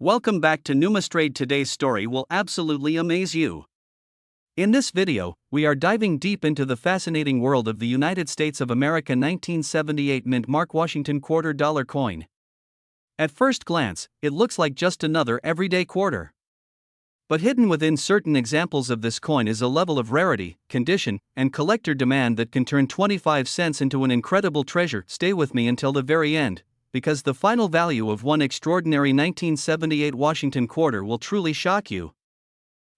Welcome back to Numistrade. Today's story will absolutely amaze you. In this video, we are diving deep into the fascinating world of the United States of America 1978 mint mark Washington quarter dollar coin. At first glance, it looks like just another everyday quarter. But hidden within certain examples of this coin is a level of rarity, condition, and collector demand that can turn 25 cents into an incredible treasure. Stay with me until the very end, because the final value of one extraordinary 1978 Washington quarter will truly shock you.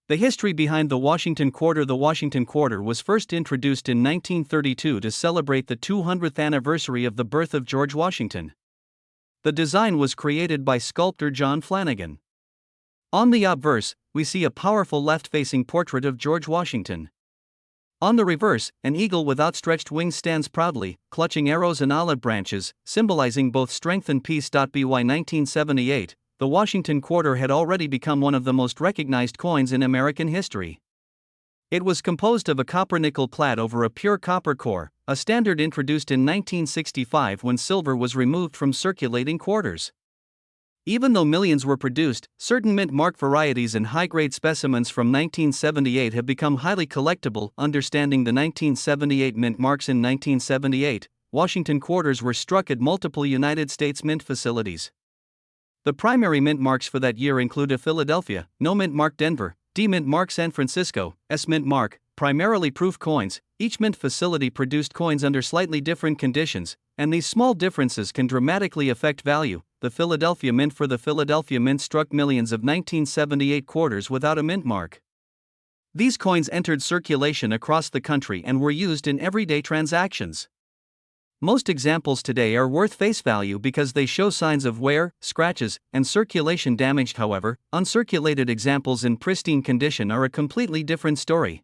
The history behind the Washington quarter. The Washington quarter was first introduced in 1932 to celebrate the 200th anniversary of the birth of George Washington. The design was created by sculptor John Flanagan. On the obverse, we see a powerful left-facing portrait of George Washington. On the reverse, an eagle with outstretched wings stands proudly, clutching arrows and olive branches, symbolizing both strength and peace. By 1978, the Washington quarter had already become one of the most recognized coins in American history. It was composed of a copper-nickel clad over a pure copper core, a standard introduced in 1965 when silver was removed from circulating quarters. Even though millions were produced, certain mint mark varieties and high-grade specimens from 1978 have become highly collectible. Understanding the 1978 mint marks. In 1978, Washington quarters were struck at multiple United States mint facilities. The primary mint marks for that year include a Philadelphia, No mint mark Denver, D mint mark San Francisco, S mint mark, primarily proof coins. Each mint facility produced coins under slightly different conditions, and these small differences can dramatically affect value. The Philadelphia Mint. For the Philadelphia Mint struck millions of 1978 quarters without a mint mark. These coins entered circulation across the country and were used in everyday transactions. Most examples today are worth face value because they show signs of wear, scratches, and circulation damage. However, uncirculated examples in pristine condition are a completely different story.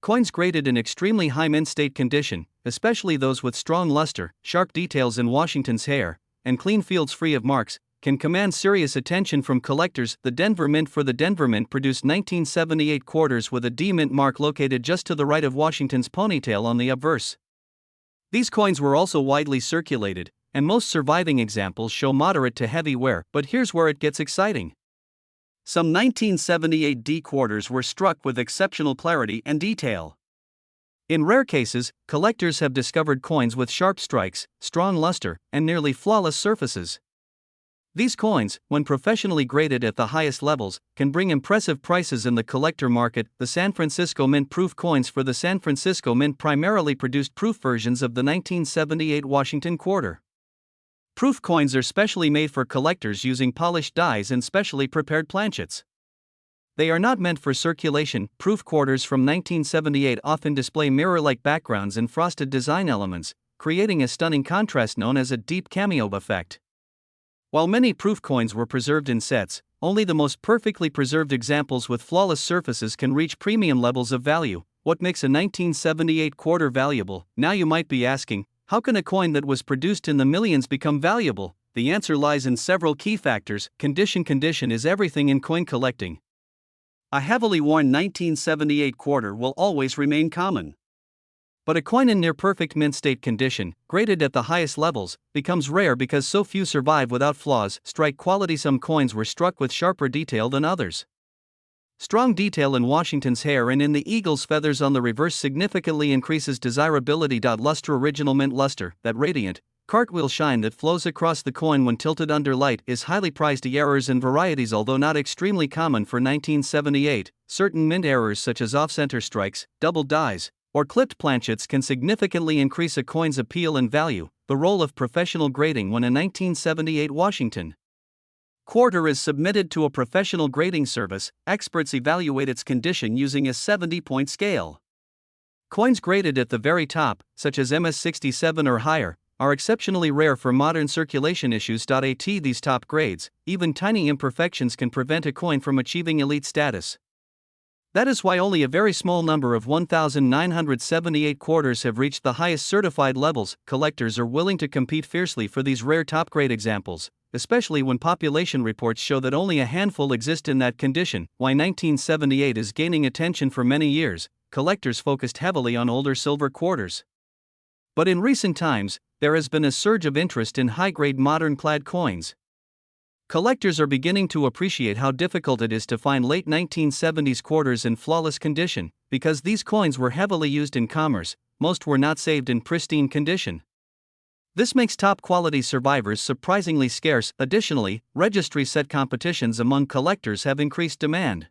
Coins graded in extremely high mint state condition, especially those with strong luster, sharp details in Washington's hair, and clean fields free of marks, can command serious attention from collectors. The Denver Mint. For the Denver Mint produced 1978 quarters with a D mint mark located just to the right of Washington's ponytail on the obverse. These coins were also widely circulated, and most surviving examples show moderate to heavy wear. But here's where it gets exciting. Some 1978 D quarters were struck with exceptional clarity and detail. In rare cases, collectors have discovered coins with sharp strikes, strong luster, and nearly flawless surfaces. These coins, when professionally graded at the highest levels, can bring impressive prices in the collector market. The San Francisco Mint. Proof coins. For the San Francisco Mint primarily produced proof versions of the 1978 Washington quarter. Proof coins are specially made for collectors using polished dies and specially prepared planchets. They are not meant for circulation. Proof quarters from 1978 often display mirror-like backgrounds and frosted design elements, creating a stunning contrast known as a deep cameo effect. While many proof coins were preserved in sets, only the most perfectly preserved examples with flawless surfaces can reach premium levels of value. What makes a 1978 quarter valuable? Now you might be asking, how can a coin that was produced in the millions become valuable? The answer lies in several key factors. Condition. Condition is everything in coin collecting. A heavily worn 1978 quarter will always remain common. But a coin in near-perfect mint state condition, graded at the highest levels, becomes rare because so few survive without flaws. Strike quality. Some coins were struck with sharper detail than others. Strong detail in Washington's hair and in the eagle's feathers on the reverse significantly increases desirability. Luster. Original mint luster, that radiant, cartwheel shine that flows across the coin when tilted under light, is highly prized. Errors and varieties. Although not extremely common for 1978, certain mint errors such as off-center strikes, double dies, or clipped planchets can significantly increase a coin's appeal and value. The role of professional grading. When a 1978 Washington quarter is submitted to a professional grading service, experts evaluate its condition using a 70-point scale. Coins graded at the very top, such as MS-67 or higher, are exceptionally rare for modern circulation issues. These top grades, even tiny imperfections can prevent a coin from achieving elite status. That is why only a very small number of 1,978 quarters have reached the highest certified levels. Collectors are willing to compete fiercely for these rare top-grade examples, especially when population reports show that only a handful exist in that condition. Why 1978 is gaining attention. For many years, collectors focused heavily on older silver quarters. But in recent times, there has been a surge of interest in high-grade modern clad coins. Collectors are beginning to appreciate how difficult it is to find late 1970s quarters in flawless condition, because these coins were heavily used in commerce. Most were not saved in pristine condition. This makes top-quality survivors surprisingly scarce. Additionally, registry set competitions among collectors have increased demand.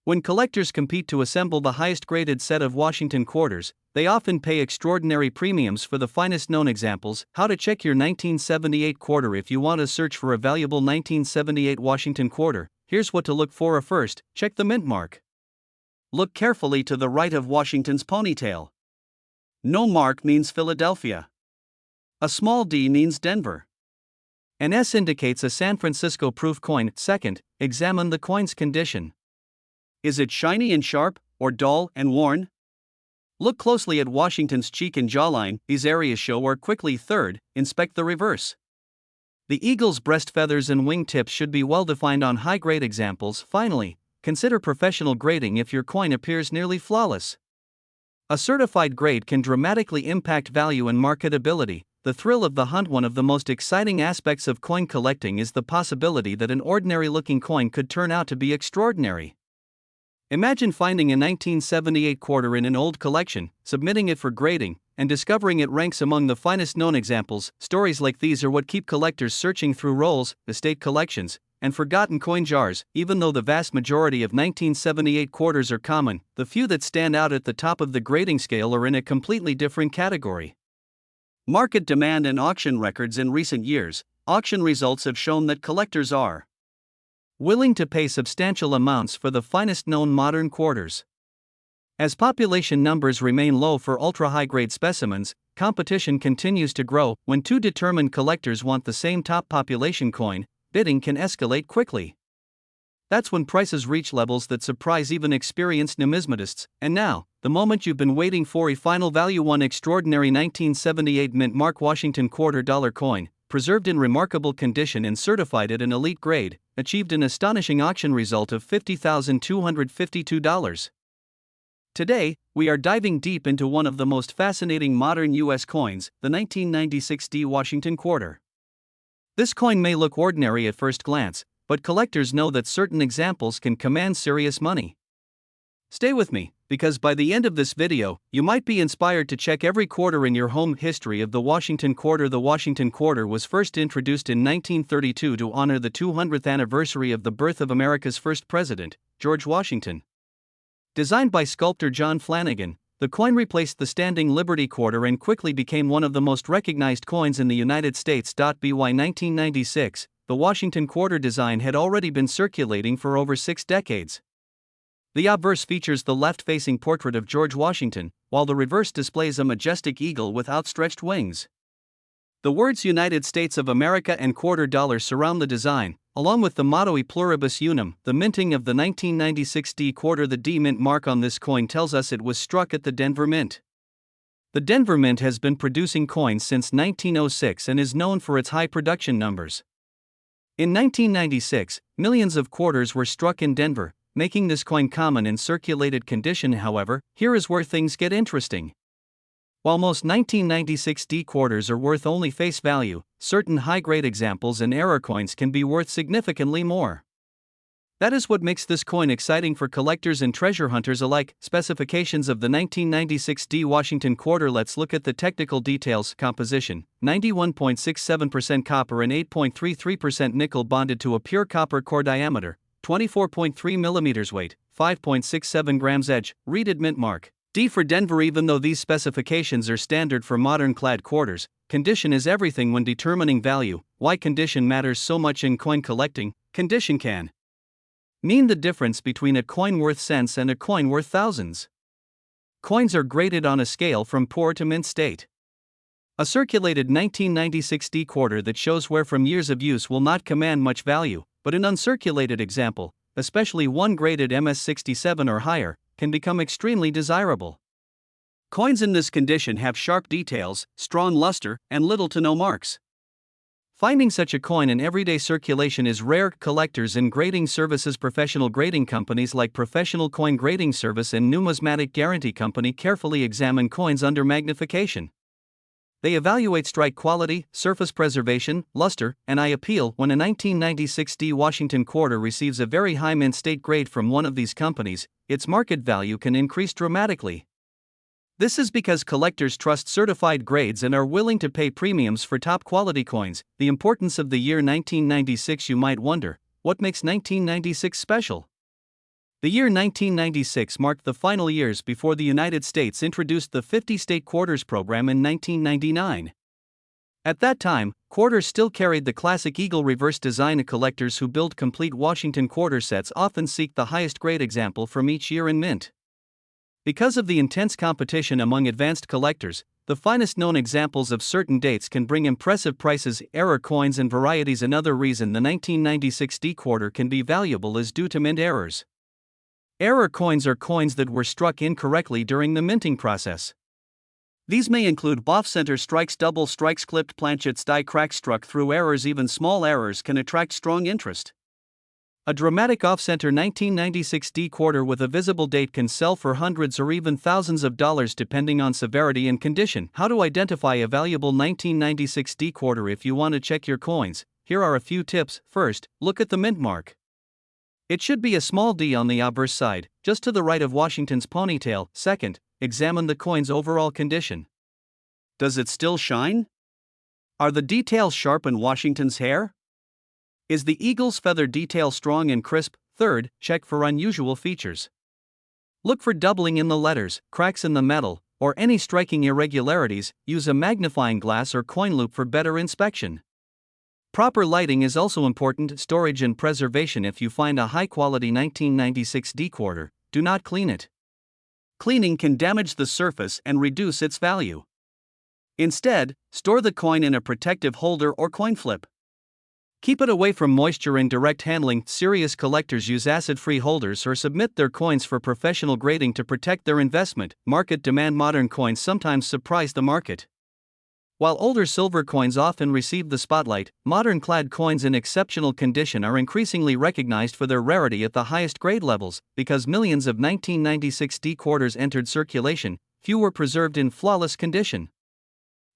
When collectors compete to assemble the highest-graded set of Washington quarters, they often pay extraordinary premiums for the finest known examples. How to check your 1978 quarter. If you want to search for a valuable 1978 Washington quarter, here's what to look for. First, check the mint mark. Look carefully to the right of Washington's ponytail. No mark means Philadelphia. A small d means Denver. An S indicates a San Francisco proof coin. Second, examine the coin's condition. Is it shiny and sharp, or dull and worn? Look closely at Washington's cheek and jawline. These areas show wear quickly. Third, inspect the reverse. The eagle's breast feathers and wing tips should be well defined on high-grade examples. Finally, consider professional grading if your coin appears nearly flawless. A certified grade can dramatically impact value and marketability. The thrill of the hunt. One of the most exciting aspects of coin collecting is the possibility that an ordinary-looking coin could turn out to be extraordinary. Imagine finding a 1978 quarter in an old collection, submitting it for grading, and discovering it ranks among the finest known examples. Stories like these are what keep collectors searching through rolls, estate collections, and forgotten coin jars. Even though the vast majority of 1978 quarters are common, the few that stand out at the top of the grading scale are in a completely different category. Market demand and auction records. In recent years, auction results have shown that collectors are willing to pay substantial amounts for the finest known modern quarters. As population numbers remain low for ultra-high-grade specimens, competition continues to grow. When two determined collectors want the same top population coin, bidding can escalate quickly. That's when prices reach levels that surprise even experienced numismatists. And now, the moment you've been waiting for: a final value. One extraordinary 1978 mint mark Washington $quarter coin, preserved in remarkable condition and certified at an elite grade, achieved an astonishing auction result of $50,252. Today, we are diving deep into one of the most fascinating modern U.S. coins, the 1996 D Washington quarter. This coin may look ordinary at first glance, but collectors know that certain examples can command serious money. Stay with me, because by the end of this video, you might be inspired to check every quarter in your home. History of the Washington quarter. The Washington quarter was first introduced in 1932 to honor the 200th anniversary of the birth of America's first president, George Washington. Designed by sculptor John Flanagan, the coin replaced the standing Liberty quarter and quickly became one of the most recognized coins in the United States. By 1996, the Washington quarter design had already been circulating for over 6 decades. The obverse features the left-facing portrait of George Washington, while the reverse displays a majestic eagle with outstretched wings. The words United States of America and $quarter surround the design, along with the motto E Pluribus Unum. The minting of the 1996 D quarter. The D mint mark on this coin tells us it was struck at the Denver Mint. The Denver Mint has been producing coins since 1906 and is known for its high production numbers. In 1996, millions of quarters were struck in Denver, making this coin common in circulated condition. However, here is where things get interesting. While most 1996 D quarters are worth only face value, certain high-grade examples and error coins can be worth significantly more. That is what makes this coin exciting for collectors and treasure hunters alike. Specifications of the 1996 D Washington quarter. Let's look at the technical details. Composition: 91.67% copper and 8.33% nickel bonded to a pure copper core. Diameter: 24.3 mm. Weight: 5.67 grams. Edge: reeded mint mark. D for Denver. Even though these specifications are standard for modern clad quarters, condition is everything when determining value. Why condition matters so much in coin collecting? Condition can mean the difference between a coin worth cents and a coin worth thousands. Coins are graded on a scale from poor to mint state. A circulated 1996 D quarter that shows wear from years of use will not command much value, but an uncirculated example, especially one graded MS67 or higher, can become extremely desirable. Coins in this condition have sharp details, strong luster, and little to no marks. Finding such a coin in everyday circulation is rare. Collectors and grading services. Professional grading companies like Professional Coin Grading Service and Numismatic Guarantee Company carefully examine coins under magnification. They evaluate strike quality, surface preservation, luster, and eye appeal. When a 1996 D Washington quarter receives a very high mint state grade from one of these companies, its market value can increase dramatically. This is because collectors trust certified grades and are willing to pay premiums for top quality coins. The importance of the year 1996. You might wonder, what makes 1996 special? The year 1996 marked the final years before the United States introduced the 50-state quarters program in 1999. At that time, quarters still carried the classic eagle reverse design. Collectors who build complete Washington quarter sets often seek the highest grade example from each year in mint. Because of the intense competition among advanced collectors, the finest known examples of certain dates can bring impressive prices. Error coins and varieties. Another reason the 1996 D quarter can be valuable is due to mint errors. Error coins are coins that were struck incorrectly during the minting process. These may include off-center strikes, double strikes, clipped planchets, die cracks struck through errors. Even small errors can attract strong interest. A dramatic off-center 1996 D quarter with a visible date can sell for hundreds or even thousands of dollars depending on severity and condition. How to identify a valuable 1996 D quarter? If you want to check your coins, here are a few tips. First, look at the mint mark. It should be a small D on the obverse side, just to the right of Washington's ponytail. Second, examine the coin's overall condition. Does it still shine? Are the details sharp in Washington's hair? Is the eagle's feather detail strong and crisp? Third, check for unusual features. Look for doubling in the letters, cracks in the metal, or any striking irregularities. Use a magnifying glass or coin loop for better inspection. Proper lighting is also important. Storage and preservation. If you find a high-quality 1996 D quarter, do not clean it. Cleaning can damage the surface and reduce its value. Instead, store the coin in a protective holder or coin flip. Keep it away from moisture and direct handling. Serious collectors use acid-free holders or submit their coins for professional grading to protect their investment. Market demand. Modern coins sometimes surprise the market. While older silver coins often receive the spotlight, modern clad coins in exceptional condition are increasingly recognized for their rarity at the highest grade levels. Because millions of 1996 D quarters entered circulation, few were preserved in flawless condition.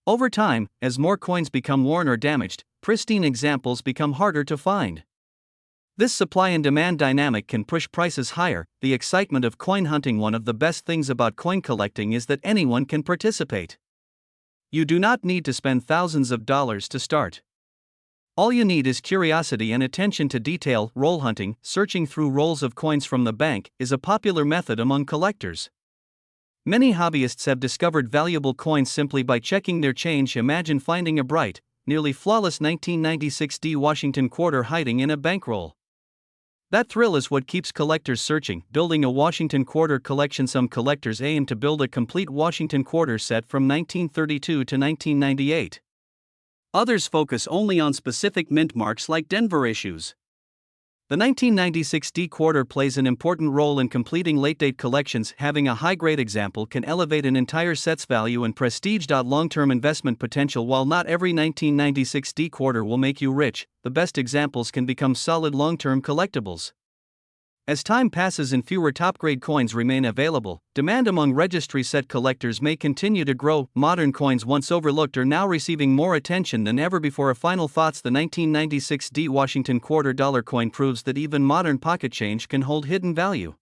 Over time, as more coins become worn or damaged, pristine examples become harder to find. This supply and demand dynamic can push prices higher. The excitement of coin hunting. One of the best things about coin collecting is that anyone can participate. You do not need to spend thousands of dollars to start. All you need is curiosity and attention to detail. Roll hunting, searching through rolls of coins from the bank, is a popular method among collectors. Many hobbyists have discovered valuable coins simply by checking their change. Imagine finding a bright, nearly flawless 1996 D Washington quarter hiding in a bankroll. That thrill is what keeps collectors searching. Building a Washington quarter collection. Some collectors aim to build a complete Washington quarter set from 1932 to 1998. Others focus only on specific mint marks like Denver issues. The 1996 D quarter plays an important role in completing late-date collections. Having a high-grade example can elevate an entire set's value and prestige. Long-term investment potential. While not every 1996 D quarter will make you rich, the best examples can become solid long-term collectibles. As time passes and fewer top-grade coins remain available, demand among registry set collectors may continue to grow. Modern coins, once overlooked, are now receiving more attention than ever before. Final thoughts. The 1996 D Washington quarter dollar coin proves that even modern pocket change can hold hidden value.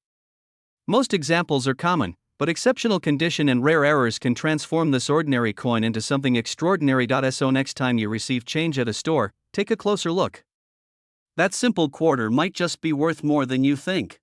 Most examples are common, but exceptional condition and rare errors can transform this ordinary coin into something extraordinary. So next time you receive change at a store, take a closer look. That simple quarter might just be worth more than you think.